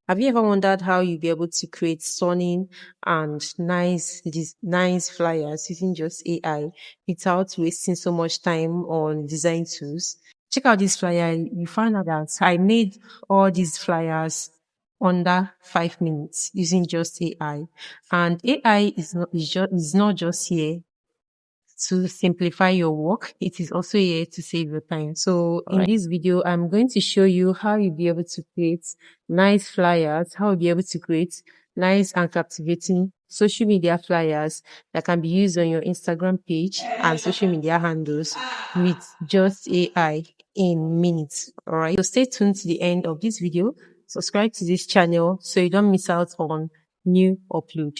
Have you ever wondered how you'll be able to create stunning and nice flyers using just AI without wasting so much time on design tools? Check out this flyer. You find out that I made all these flyers under 5 minutes using just AI. And AI is not just here to simplify your work. It is also here to save your time. So in this video, I'm going to show you how you'll be able to create nice flyers, how you'll be able to create nice and captivating social media flyers that can be used on your Instagram page and social media handles with just AI in minutes. All right. So stay tuned to the end of this video. Subscribe to this channel so you don't miss out on new upload.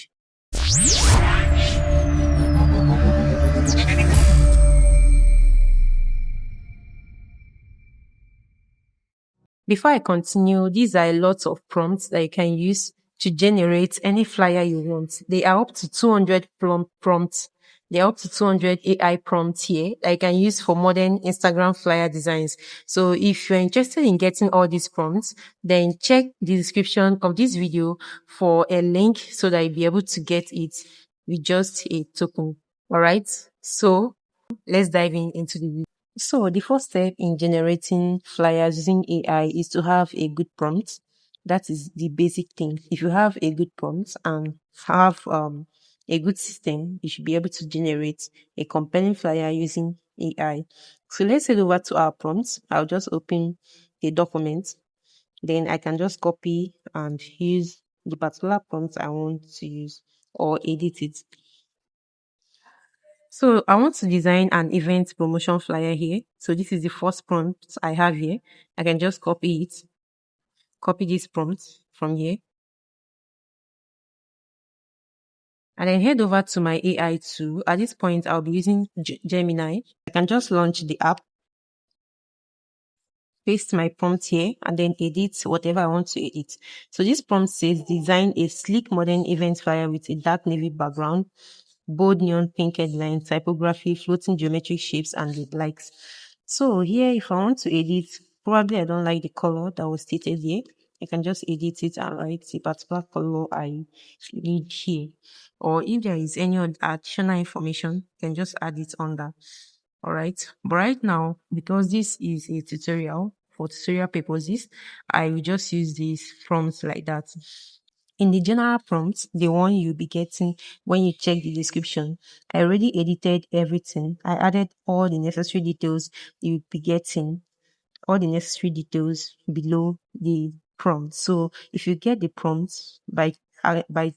Before I continue, these are a lot of prompts that you can use to generate any flyer you want. They are up to 200 prompts. They are up to 200 AI prompts here that you can use for modern Instagram flyer designs. So if you're interested in getting all these prompts, then check the description of this video for a link so that you'll be able to get it with just a token. All right. So let's dive into the video. So the first step in generating flyers using AI is to have a good prompt. That is the basic thing. If you have a good prompt and have a good system, you should be able to generate a compelling flyer using AI. So let's head over to our prompts. I'll just open the document. Then I can just copy and use the particular prompt I want to use or edit it. So I want to design an event promotion flyer here. So this is the first prompt I have here. I can just copy this prompt from here. And then head over to my AI tool. At this point, I'll be using Gemini. I can just launch the app, paste my prompt here, and then edit whatever I want to edit. So this prompt says design a sleek modern event flyer with a dark navy background, bold neon pink headline, typography, floating geometric shapes, and the likes. So here, if I want to edit, probably I don't like the color that was stated here. I can just edit it and write the particular color I need here. Or if there is any additional information, you can just add it under. All right. But right now, because this is a tutorial for tutorial purposes, I will just use these prompts like that. In the general prompt, the one you'll be getting when you check the description, I already edited everything. I added all the necessary details you'll be getting, all the necessary details below the prompt. So if you get the prompt by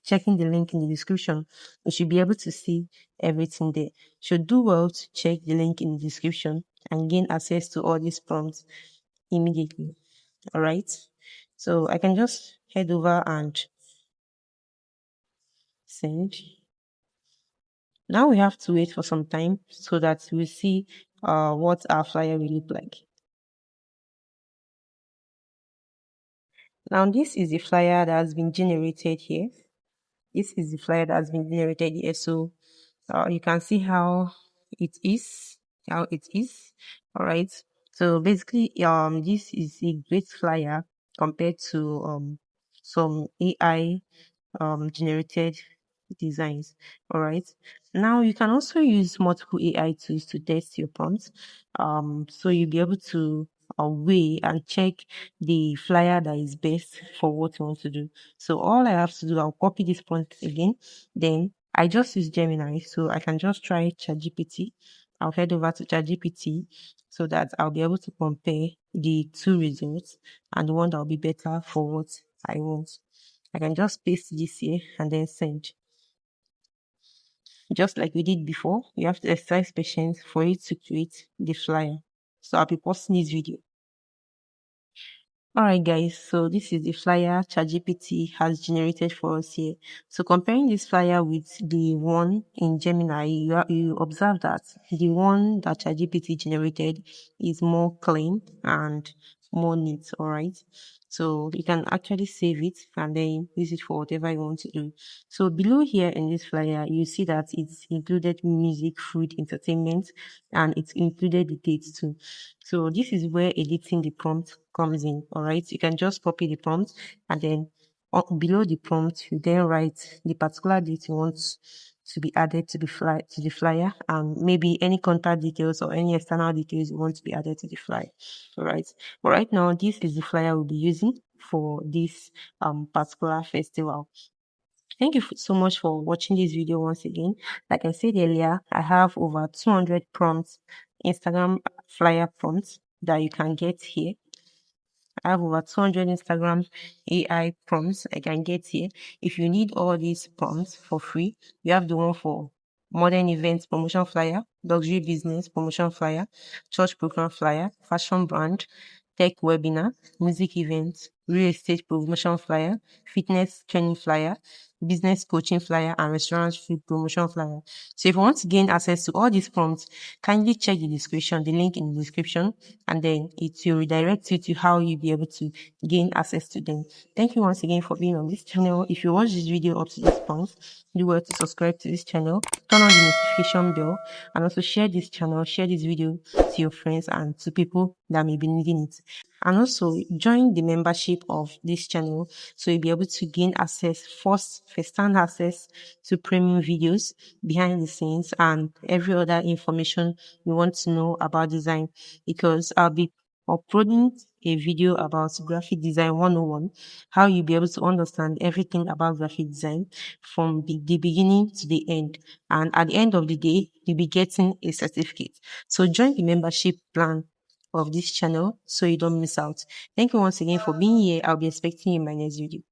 checking the link in the description, you should be able to see everything there. Should do well to check the link in the description and gain access to all these prompts immediately. All right. So I can just head over and send. Now we have to wait for some time so that we see what our flyer will look like. Now this is the flyer that has been generated here. This is the flyer that has been generated here. So you can see how it is. All right. So basically, this is a great flyer compared to some AI generated designs. All right. Now you can also use multiple AI tools to test your prompts. So you'll be able to weigh and check the flyer that is best for what you want to do. So all I have to do, I'll copy this prompt again. Then I just use Gemini, so I can just try ChatGPT. I'll head over to ChatGPT so that I'll be able to compare the two results and the one that will be better for what I want. I can just paste this here and then send. Just like we did before, you have to exercise patience for it to create the flyer. So I'll be posting this video. Alright guys, so this is the flyer ChatGPT has generated for us here. So comparing this flyer with the one in Gemini, you observe that the one that ChatGPT generated is more clean and more neat. All right. So you can actually save it and then use it for whatever you want to do. So below here in this flyer, you see that it's included music, food, entertainment, and it's included the dates too. So this is where editing the prompt comes in. All right. You can just copy the prompt and then below the prompt, you then write the particular date you want to be added to the flyer, and maybe any contact details or any external details you want to be added to the flyer. All right. But right now, this is the flyer we'll be using for this particular festival. Thank you so much for watching this video once again. Like I said earlier, I have over 200 prompts, Instagram flyer prompts that you can get here. I have over 200 Instagram AI prompts I can get here. If you need all these prompts for free, we have the one for modern events promotion flyer, luxury business promotion flyer, church program flyer, fashion brand, tech webinar, music events, real estate promotion flyer, fitness training flyer, business coaching flyer, and restaurant food promotion flyer. So if you want to gain access to all these prompts, kindly check the description, the link in the description, and then it will redirect you to how you'll be able to gain access to them. Thank you once again for being on this channel. If you watch this video up to this point, do well to subscribe to this channel, turn on the notification bell, and also share this channel, share this video to your friends and to people that may be needing it. And also join the membership of this channel so you'll be able to gain access, first-hand access to premium videos, behind the scenes, and every other information you want to know about design, because I'll be uploading a video about graphic design 101, how you'll be able to understand everything about graphic design from the beginning to the end. And at the end of the day, you'll be getting a certificate. So join the membership plan of this channel so you don't miss out. Thank you once again for being here. I'll be expecting you in my next video.